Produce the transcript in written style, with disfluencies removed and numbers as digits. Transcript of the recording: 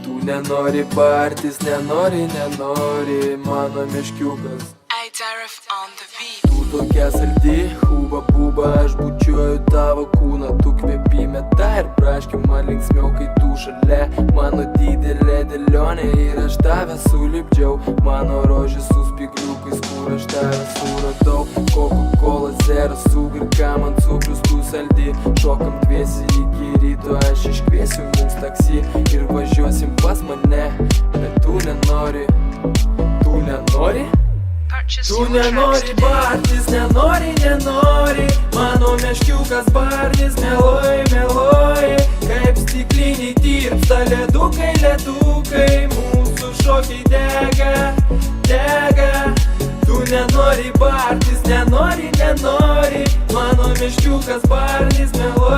Tu nenori bartis, nenori, mano meškiukas. Tu tokia saldi, huba buba, aš bučiuoju tavo kūną. Tu kvepi meta ir praški man linksmiau, kai tu šalia. Mano didelė dėlionė ir aš tave sulipdžiau. Mano rožė su spygliukais, kur aš tave suradau. Coca-Cola zero, sugrika man cukrus, tu saldi. Šokam dviesi iki ryto, aš iškviesiu mums taksi ir važiuosim pas mane. Bet tu nenori, tu nenori? Tu nenori bartis, nenori, mano meškiukas barnis, meluoji, kaip stikliniai tirpsta ledukai, mūsų šokiai dega. Tu nenori bartis, nenori, mano meškiukas barnis, meluoji.